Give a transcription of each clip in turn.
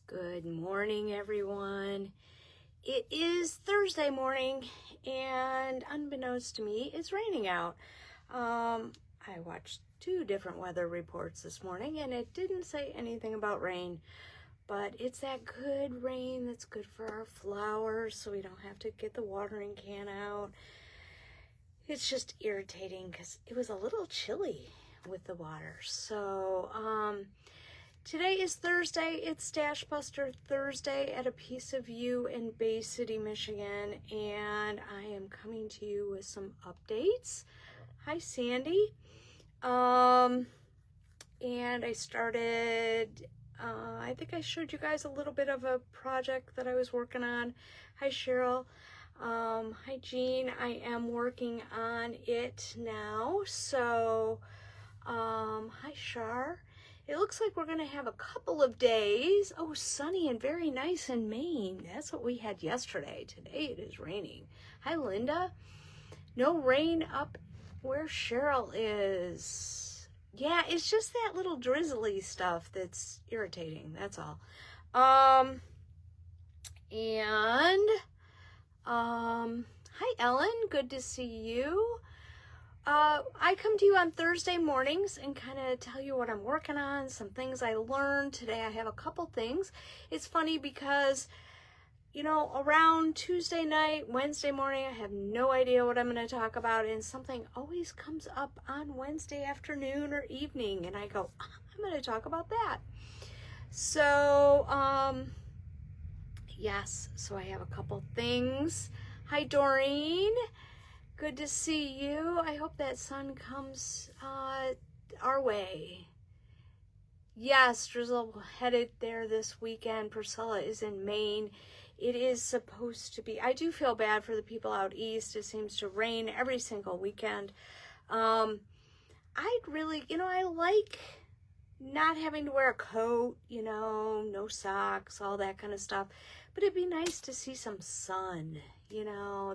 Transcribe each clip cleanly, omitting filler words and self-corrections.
Good morning, everyone. It is Thursday morning, and unbeknownst to me, it's raining out. I watched two different weather reports this morning, and it didn't say anything about rain, but it's that good rain that's good for our flowers, so we don't have to get the watering can out. It's just irritating because it was a little chilly with the water. So, today is Thursday. It's Stash Buster Thursday at A Piece of You in Bay City, Michigan, and I am coming to you with some updates. Hi, Sandy. And I started, I think I showed you guys a little bit of a project that I was working on. Hi, Cheryl. Hi, Jean. I am working on it now. So, hi, Shar. It looks like we're going to have a couple of days. Oh, sunny and very nice in Maine. That's what we had yesterday. Today it is raining. Hi, Linda. No rain up where Cheryl is. Yeah, it's just that little drizzly stuff that's irritating. That's all. Hi, Ellen. Good to see you. I come to you on Thursday mornings and kind of tell you what I'm working on, some things I learned. Today I have a couple things. It's funny because, you know, around Tuesday night, Wednesday morning, I have no idea what I'm going to talk about, and something always comes up on Wednesday afternoon or evening, and I go, I'm going to talk about that. So, yes, so I have a couple things. Hi, Doreen. Good to see you. I hope that sun comes our way. Yes, drizzle headed there this weekend. Priscilla is in Maine. It is supposed to be. I do feel bad for the people out east. It seems to rain every single weekend. I'd really, I like not having to wear a coat, no socks, all that kind of stuff. But it'd be nice to see some sun.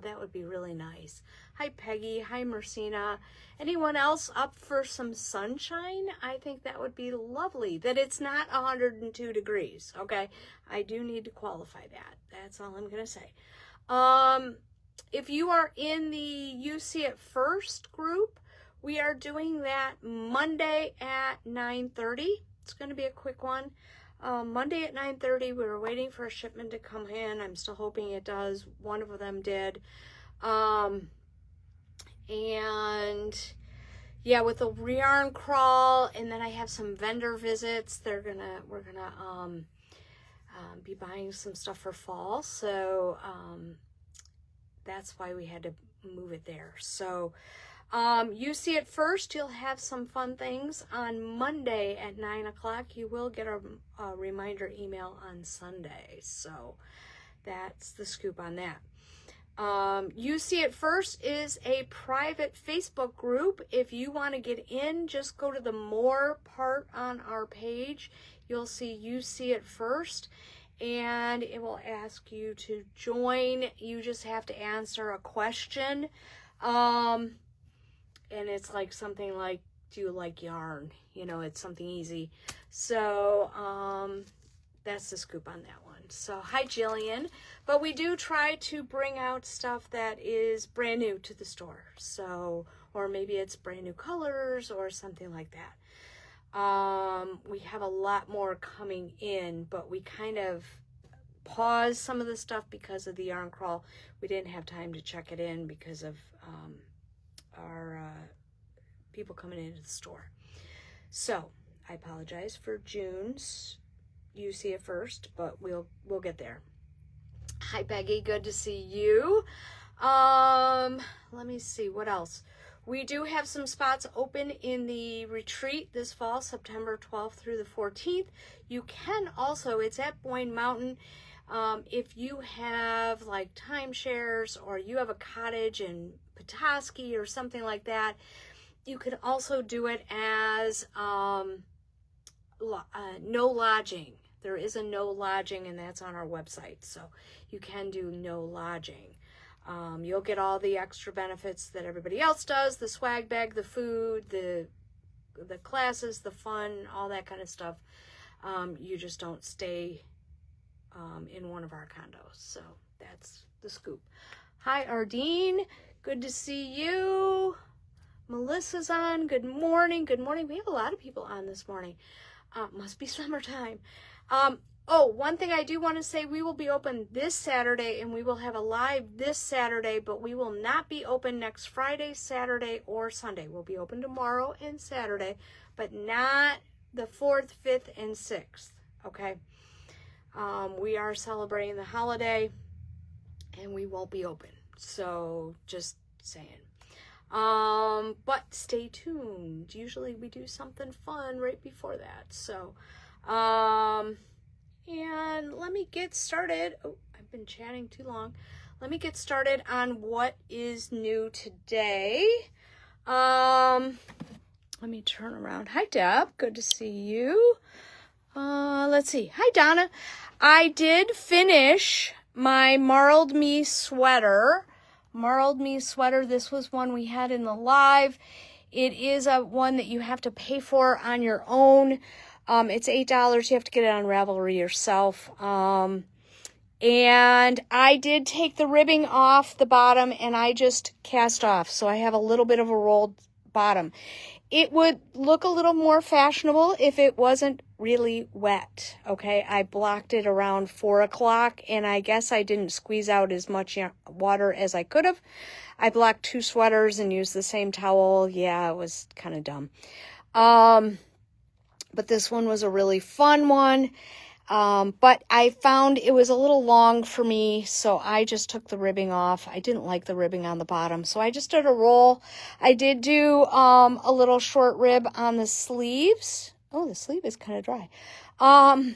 That would be really nice. Hi, Peggy. Hi, Mercina. Anyone else up for some sunshine? I think that would be lovely. That it's not 102 degrees, okay? I do need to qualify that. That's all I'm going to say. If you are in the You See It First group, we are doing that Monday at 9:30. It's going to be a quick one. Monday at 9:30, we were waiting for a shipment to come in. I'm still hoping it does. One of them did. And yeah, with the yarn crawl, and then I have some vendor visits. We're gonna be buying some stuff for fall. So, that's why we had to move it there. So, You See It First, you'll have some fun things on Monday at 9 o'clock. You will get a reminder email on Sunday. So that's the scoop on that. You See It First is a private Facebook group. If you want to get in, just go to the More part on our page. You'll see You See It First, and it will ask you to join. You just have to answer a question. And it's like something like, do you like yarn? It's something easy. So, that's the scoop on that one. So, hi, Jillian. But we do try to bring out stuff that is brand new to the store. So, or maybe it's brand new colors or something like that. We have a lot more coming in, but we kind of paused some of the stuff because of the yarn crawl. We didn't have time to check it in because of, our people coming into the store. So I apologize for June's You See It First, but we'll get there. Hi, Peggy. Good to see you. Let me see what else. We do have some spots open in the retreat this fall, September 12th through the 14th. You can also, it's at Boyne Mountain. If you have like timeshares or you have a cottage in Petoskey or something like that, you could also do it as no lodging. There is a no lodging, and that's on our website. So you can do no lodging. You'll get all the extra benefits that everybody else does, the swag bag, the food, the classes, the fun, all that kind of stuff. You just don't stay in one of our condos. So that's the scoop. Hi, Ardeen. Good to see you. Melissa's on. Good morning. Good morning. We have a lot of people on this morning. Must be summertime. Oh, one thing I do want to say, we will be open this Saturday and we will have a live this Saturday, but we will not be open next Friday, Saturday, or Sunday. We'll be open tomorrow and Saturday, but not the 4th, 5th, and 6th, okay? We are celebrating the holiday and we won't be open. So just saying. But stay tuned. Usually we do something fun right before that. So, and let me get started. Oh, I've been chatting too long. Let me get started on what is new today. Let me turn around. Hi, Deb. Good to see you. Let's see. Hi, Donna. I did finish my Marled Me sweater. Marled Me sweater. This was one we had in the live. It is a one that you have to pay for on your own. It's $8. You have to get it on Ravelry yourself. And I did take the ribbing off the bottom and I just cast off. So I have a little bit of a rolled bottom. It would look a little more fashionable if it wasn't really wet. Okay, I blocked it around 4 o'clock and I guess I didn't squeeze out as much water as I could have. I blocked 2 sweaters and used the same towel. Yeah, it was kind of dumb. But this one was a really fun one. But I found it was a little long for me, so I just took the ribbing off. I didn't like the ribbing on the bottom, so I just did a roll. I did do a little short rib on the sleeves. Oh, the sleeve is kind of dry. I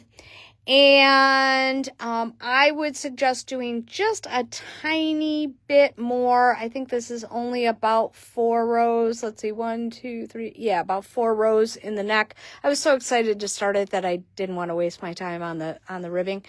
would suggest doing just a tiny bit more. I think this is only about 4 rows. Let's see, 1, 2, 3. Yeah, about 4 rows in the neck. I was so excited to start it that I didn't want to waste my time on the ribbing.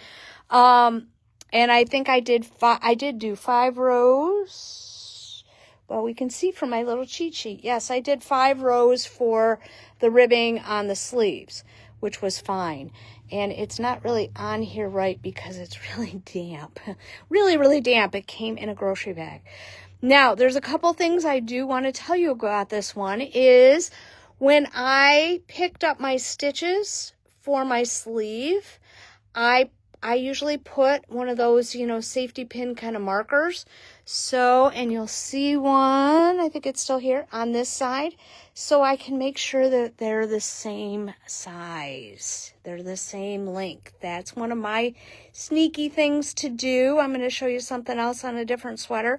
And I think I did do 5 rows. Well, we can see from my little cheat sheet. Yes, I did 5 rows for the ribbing on the sleeves, which was fine. And it's not really on here right because it's really damp. Really, really damp. It came in a grocery bag. Now, there's a couple things I do want to tell you about this one is when I picked up my stitches for my sleeve, I usually put one of those, safety pin kind of markers. So, and you'll see one, I think it's still here on this side. So I can make sure that they're the same size. They're the same length. That's one of my sneaky things to do. I'm going to show you something else on a different sweater.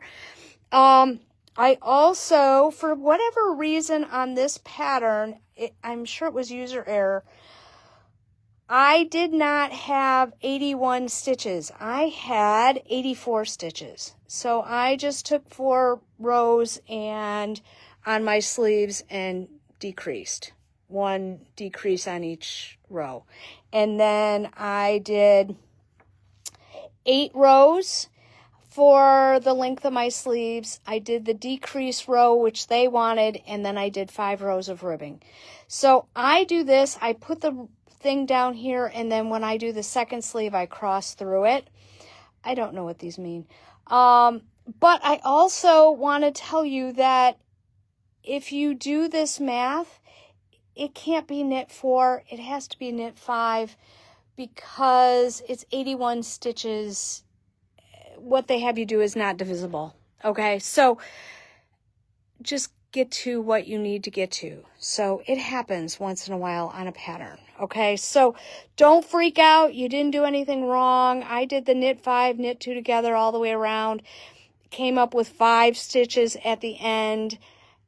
I also, for whatever reason on this pattern, I'm sure it was user error, I did not have 81 stitches. I had 84 stitches. So I just took 4 rows and on my sleeves and decreased. 1 decrease on each row. And then I did 8 rows for the length of my sleeves. I did the decrease row, which they wanted, and then I did 5 rows of ribbing. So I do this, I put the thing down here, and then when I do the second sleeve, I cross through it. I don't know what these mean. But I also want to tell you that if you do this math, it can't be knit 4, it has to be knit 5 because it's 81 stitches. What they have you do is not divisible. Okay, so just get to what you need to get to. So it happens once in a while on a pattern. Okay, so don't freak out. You didn't do anything wrong. I did the knit 5, knit 2 together all the way around. Came up with 5 stitches at the end.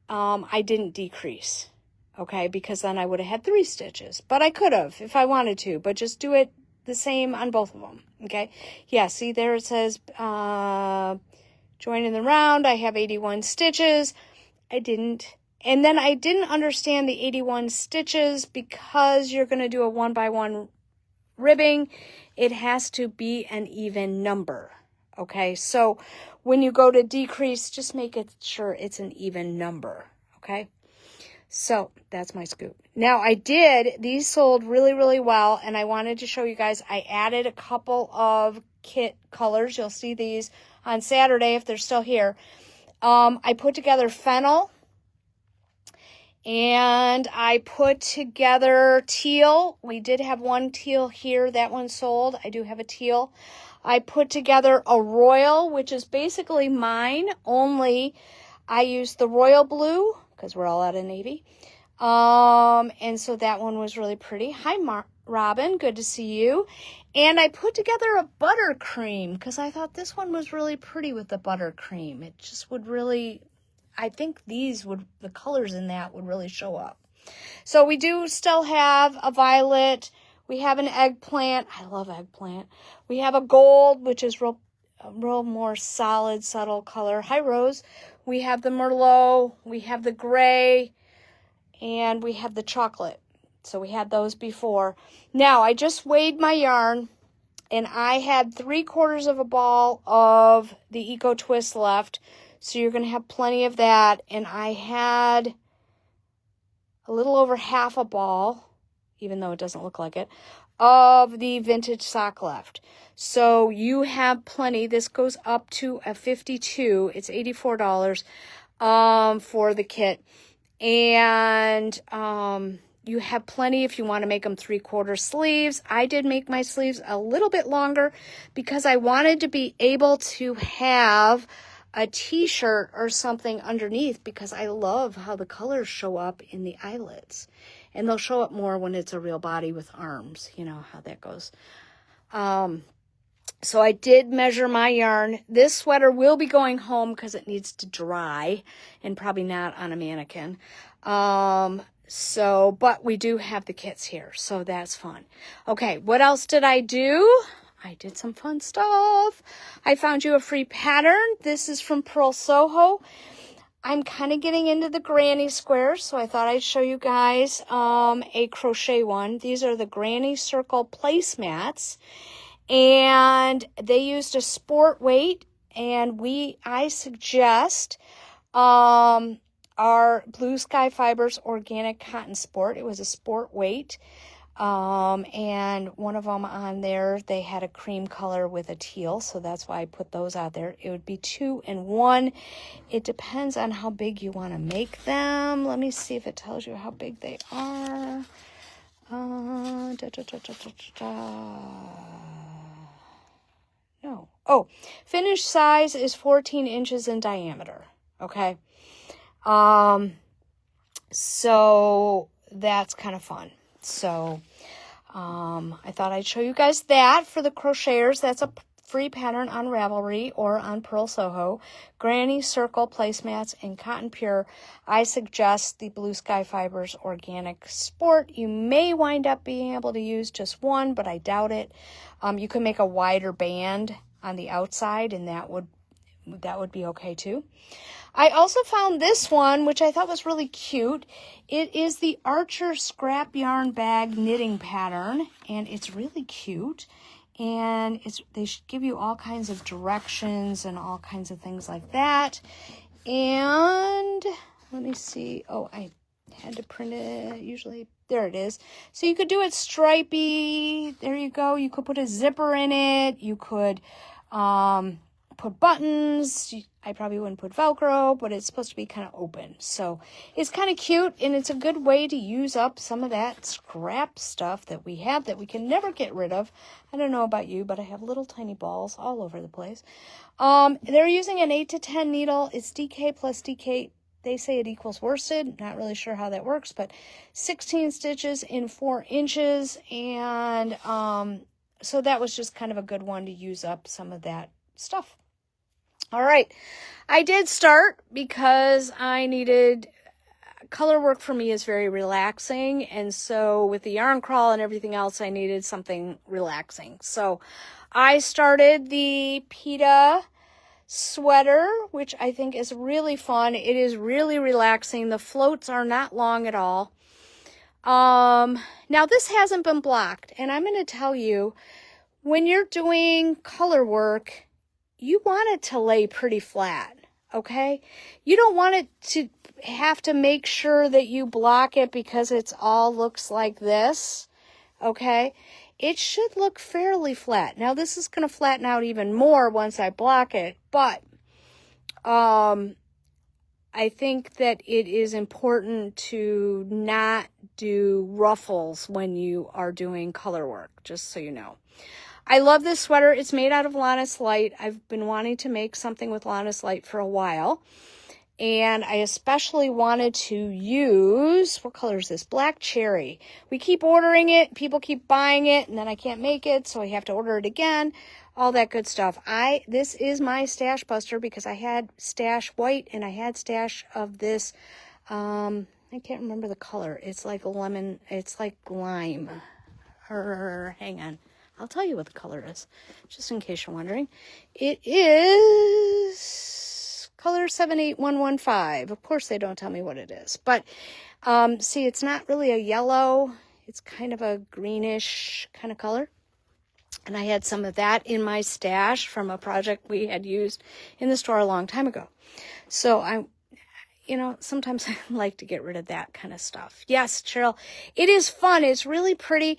I didn't decrease. Okay, because then I would have had 3 stitches. But I could have if I wanted to. But just do it the same on both of them. Okay, yeah, see there it says join in the round. I have 81 stitches. I didn't. And then I didn't understand the 81 stitches because you're going to do a 1x1 ribbing. It has to be an even number. Okay, so when you go to decrease, just make it sure it's an even number. Okay, So that's my scoop. Now these sold really, really well, and I wanted to show you guys, I added a couple of kit colors. You'll see these on Saturday if they're still here. I put together fennel, and I put together teal. We did have one teal here. That one sold. I do have a teal. I put together a royal, which is basically mine, only I used the royal blue because we're all out of navy. And so that one was really pretty. Hi, Robin. Good to see you. And I put together a buttercream because I thought this one was really pretty with the buttercream. It just would really, I think the colors in that would really show up. So we do still have a violet. We have an eggplant. I love eggplant. We have a gold, which is real more solid, subtle color. Hi, Rose. We have the Merlot. We have the gray. And we have the chocolate. So we had those before. Now, I just weighed my yarn, and I had 3/4 of a ball of the Eco Twist left. So you're going to have plenty of that. And I had a little over half a ball, even though it doesn't look like it, of the vintage sock left. So you have plenty. This goes up to a 52. It's $84 for the kit. And you have plenty if you want to make them 3/4 sleeves. I did make my sleeves a little bit longer because I wanted to be able to have a t-shirt or something underneath, because I love how the colors show up in the eyelets. And they'll show up more when it's a real body with arms. You know how that goes. So I did measure my yarn. This sweater will be going home because it needs to dry and probably not on a mannequin. But we do have the kits here, so that's fun. Okay, what else did I do? I did some fun stuff. I found you a free pattern. This is from Purl Soho. I'm kind of getting into the granny squares, so I thought I'd show you guys a crochet one. These are the Granny Circle placemats, and they used a sport weight, and I suggest our Blue Sky Fibers Organic Cotton Sport. It was a sport weight. And one of them on there, they had a cream color with a teal, so that's why I put those out there. It would be 2 and 1. It depends on how big you want to make them. Let me see if it tells you how big they are. No. Oh, finished size is 14 inches in diameter. Okay. So that's kind of fun. So, I thought I'd show you guys that for the crocheters. That's a free pattern on Ravelry or on Purl Soho. Granny Circle placemats in Cotton Pure. I suggest the Blue Sky Fibers Organic Sport. You may wind up being able to use just one, but I doubt it. You can make a wider band on the outside, and that would be okay too. I also found this one, which I thought was really cute. It is the Archer Scrap Yarn Bag knitting pattern, and it's really cute. And they should give you all kinds of directions and all kinds of things like that. And let me see. Oh, I had to print it. Usually, there it is. So you could do it stripey. There you go. You could put a zipper in it. You could put buttons. I probably wouldn't put Velcro, but it's supposed to be kind of open. So it's kind of cute, and it's a good way to use up some of that scrap stuff that we have that we can never get rid of. I don't know about you, but I have little tiny balls all over the place. They're using an 8 to 10 needle. It's DK plus DK. They say it equals worsted. Not really sure how that works, but 16 stitches in 4 inches. And so that was just kind of a good one to use up some of that stuff. All right, I did start because I needed, color work for me is very relaxing, and so with the yarn crawl and everything else, I needed something relaxing. So I started the PETA sweater, which I think is really fun. It is really relaxing. The floats are not long at all. Now this hasn't been blocked, and I'm going to tell you, when you're doing color work, you want it to lay pretty flat. okay? You don't want it to have to make sure that you block it because it's all looks like this, okay? It should look fairly flat. Now, this is going to flatten out even more once I block it, but I think that it is important to not do ruffles when you are doing color work, just so you know. I love this sweater. It's made out of Lannis Light. I've been wanting to make something with Lannis Light for a while. And I especially wanted to use, what color is this? Black Cherry. We keep ordering it. People keep buying it. And then I can't make it. So I have to order it again. All that good stuff. This is my stash buster because I had stash white and I had stash of this. I can't remember the color. It's like lemon. It's like lime. Hang on. I'll tell you what the color is, just in case you're wondering. It is color 78115. Of course, they don't tell me what it is. But see, it's not really a yellow. It's kind of a greenish kind of color. And I had some of that in my stash from a project we had used in the store a long time ago. So sometimes I like to get rid of that kind of stuff. Yes, Cheryl, it is fun. It's really pretty.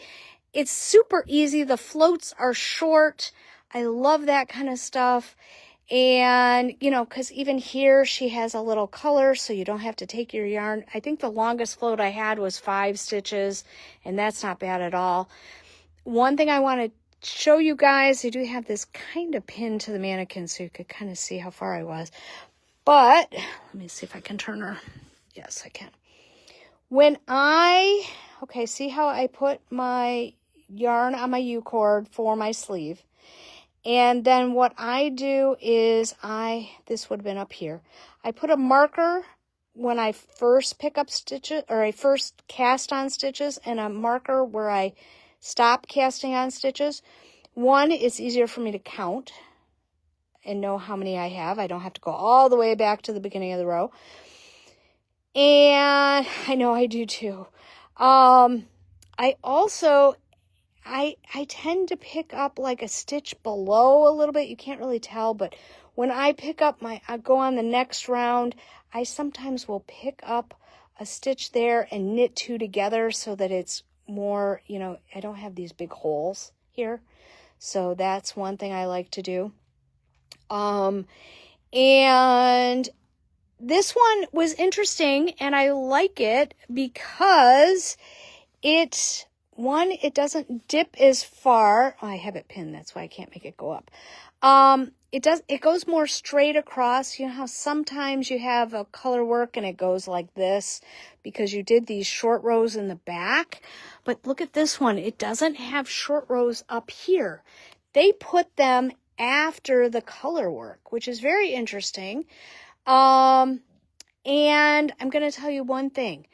It's super easy. The floats are short. I love that kind of stuff. And, because even here she has a little color, so you don't have to take your yarn. I think the longest float I had was 5 stitches, and that's not bad at all. One thing I want to show you guys, I do have this kind of pinned to the mannequin so you could kind of see how far I was. But let me see if I can turn her. Yes, I can. See how I put my yarn on my U-cord for my sleeve. And then what I do is this would have been up here. I put a marker when I first pick up stitches, or I first cast on stitches, and a marker where I stop casting on stitches. One, it's easier for me to count and know how many I have. I don't have to go all the way back to the beginning of the row. And I know I do too. I also, I tend to pick up like a stitch below a little bit. You can't really tell, but when I pick up I go on the next round, I sometimes will pick up a stitch there and knit 2 together so that it's more, I don't have these big holes here. So that's one thing I like to do. And this one was interesting, and I like it because it doesn't dip as far. Oh, I have it pinned, that's why I can't make it go up. It goes more straight across. You know how sometimes you have a color work and it goes like this because you did these short rows in the back. But look at this one. It doesn't have short rows up here. They put them after the color work, which is very interesting. And I'm going to tell you one thing.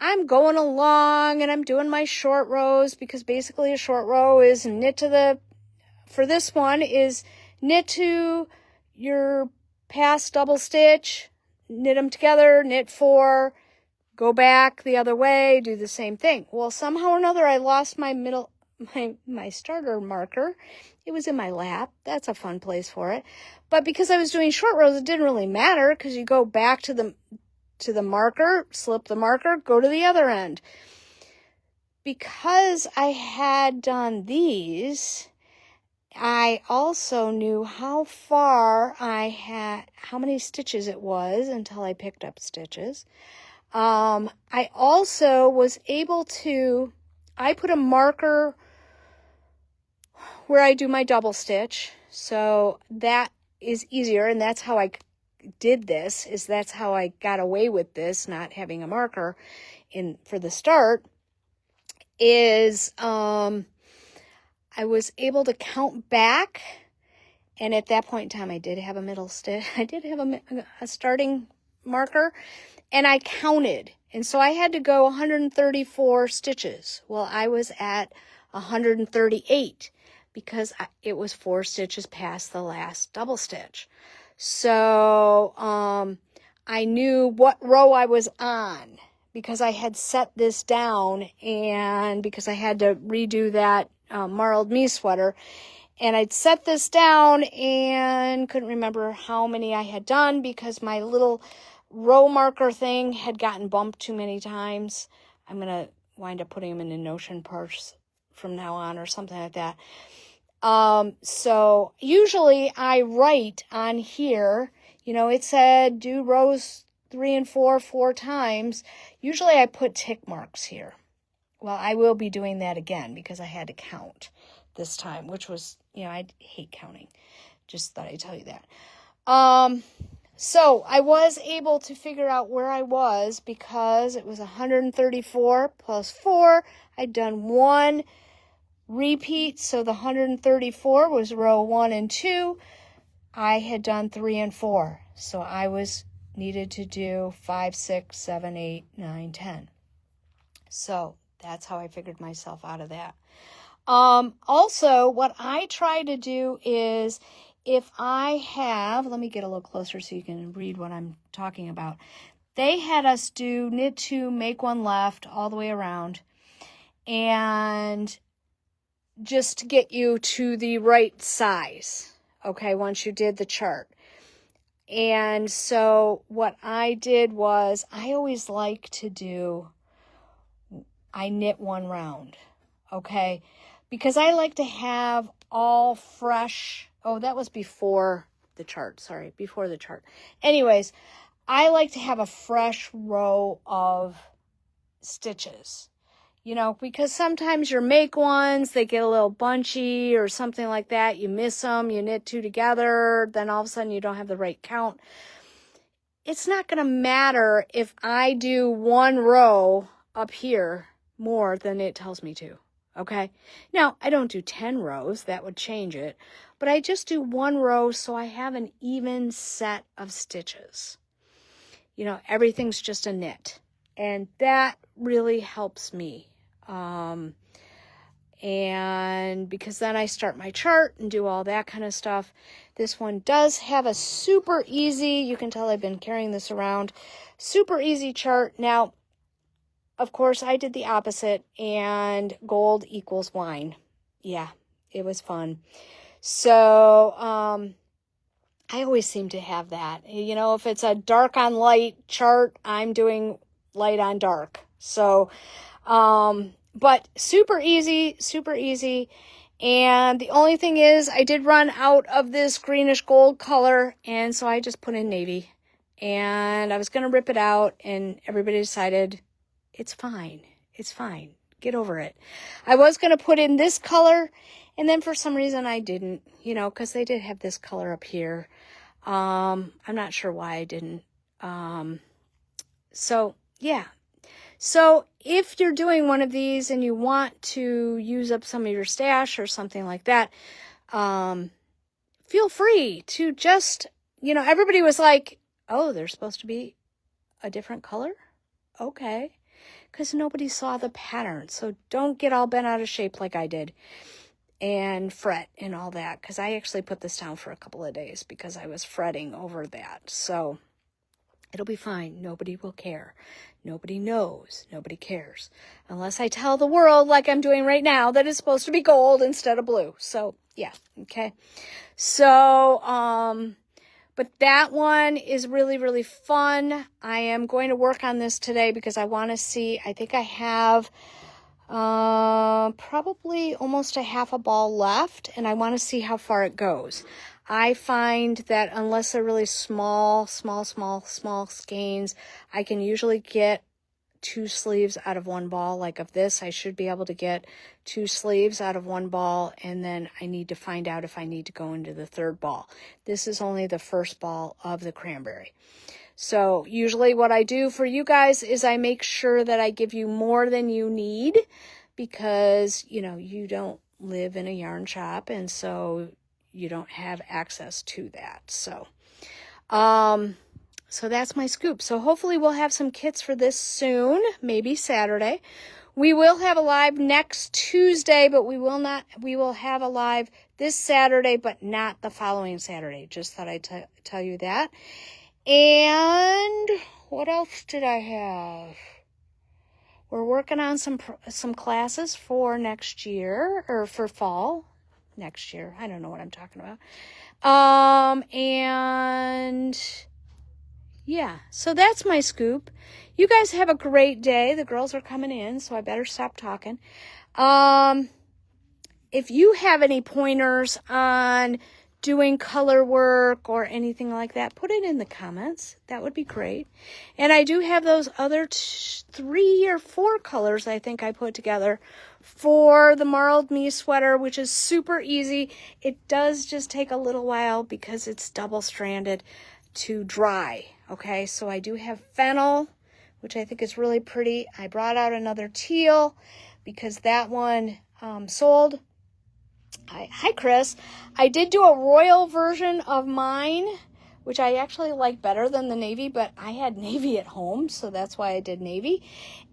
I'm going along and I'm doing my short rows because basically a short row is for this one is knit to your past double stitch, knit them together, knit 4, go back the other way, do the same thing. Well, somehow or another, I lost my starter marker. It was in my lap. That's a fun place for it. But because I was doing short rows, it didn't really matter because you go back to the marker, slip the marker, go to the other end. Because I had done these, I also knew how many stitches it was until I picked up stitches. I also was able to, I put a marker where I do my double stitch. So that is easier, and that's how I did this, that's how I got away with this, not having a marker for the start, is I was able to count back, and at that point in time I did have a middle stitch. I did have a starting marker, and I counted, and so I had to go 134 stitches. Well, I was at 138 because it was 4 stitches past the last double stitch. So I knew what row I was on because I had set this down, and because I had to redo that Marled Me sweater. And I'd set this down and couldn't remember how many I had done because my little row marker thing had gotten bumped too many times. I'm going to wind up putting them in a Notion purse from now on or something like that. So usually I write on here, it said do rows 3 and 4 times. Usually I put tick marks here. Well, I will be doing that again because I had to count this time, which was, I hate counting. Just thought I'd tell you that. So I was able to figure out where I was because it was 134 plus 4. I'd done 1 repeat, so the 134 was row 1 and 2. I had done 3 and 4, so I needed to do 5, 6, 7, 8, 9, 10. So that's how I figured myself out of that. Also, what I try to do is if I have, let me get a little closer so you can read what I'm talking about. They had us do knit 2, make 1 left all the way around, and just to get you to the right size, okay, once you did the chart. And so what I did was I always like to do, I knit 1 round, okay, because I like to have all fresh, that was before the chart, before the chart. Anyways, I like to have a fresh row of stitches. Because sometimes your make ones, they get a little bunchy or something like that. You miss them, you knit 2 together, then all of a sudden you don't have the right count. It's not going to matter if I do 1 row up here more than it tells me to, okay? Now, I don't do 10 rows, that would change it, but I just do 1 row so I have an even set of stitches. Everything's just a knit, and that really helps me. And because then I start my chart and do all that kind of stuff. This one does have a super easy, you can tell I've been carrying this around, super easy chart. Now, of course, I did the opposite, and gold equals wine. Yeah, it was fun. So, I always seem to have that. If it's a dark on light chart, I'm doing light on dark. So, but super easy. And the only thing is I did run out of this greenish gold color, and so I just put in navy, and I was going to rip it out, and everybody decided it's fine. Get over it. I was going to put in this color, and then for some reason I didn't, because they did have this color up here. I'm not sure why I didn't. So yeah. So if you're doing one of these and you want to use up some of your stash or something like that, feel free to just, everybody was like, oh, there's supposed to be a different color? Okay. Because nobody saw the pattern. So don't get all bent out of shape like I did and fret and all that. Because I actually put this down for a couple of days because I was fretting over that. So it'll be fine. Nobody will care. Nobody knows. Nobody cares. Unless I tell the world, like I'm doing right now, that it's supposed to be gold instead of blue. So, yeah. Okay. So, but that one is really, really fun. I am going to work on this today because I want to see, I think I have probably almost a half a ball left, and I want to see how far it goes. I find that unless they're really small skeins, I can usually get 2 sleeves out of 1 ball. Like of this, I should be able to get 2 sleeves out of 1 ball, and then I need to find out if I need to go into the 3rd ball. This is only the 1st ball of the cranberry. So usually what I do for you guys is I make sure that I give you more than you need because, you don't live in a yarn shop, and so you don't have access to that. So, so that's my scoop. So hopefully we'll have some kits for this soon, maybe Saturday. We will have a live next Tuesday, but we will have a live this Saturday, but not the following Saturday. Just thought I'd tell you that. And what else did I have? We're working on some classes for next year, or for fall. next year. I don't know what I'm talking about. And yeah, so that's my scoop. You guys have a great day. The girls are coming in, so I better stop talking. If you have any pointers on doing color work or anything like that, put it in the comments. That would be great. And I do have those other 3 or 4 colors I think I put together for the Marled Me sweater, which is super easy. It does just take a little while because it's double-stranded to dry. Okay, so I do have fennel, which I think is really pretty. I brought out another teal because that one sold. Hi, Chris. I did do a royal version of mine, which I actually like better than the navy, but I had navy at home, so that's why I did navy.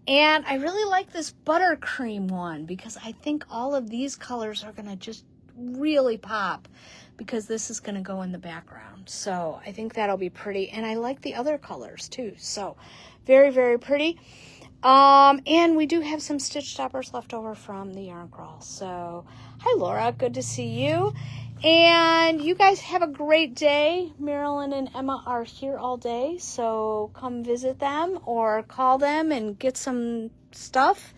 And I really like this buttercream one because I think all of these colors are going to just really pop because this is going to go in the background. So I think that'll be pretty. And I like the other colors too. So very, very pretty. And we do have some stitch stoppers left over from the yarn crawl. So, hi Laura, good to see you. And you guys have a great day. Marilyn and Emma are here all day, so come visit them or call them and get some stuff.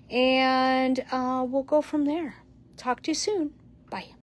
And we'll go from there. Talk to you soon. Bye.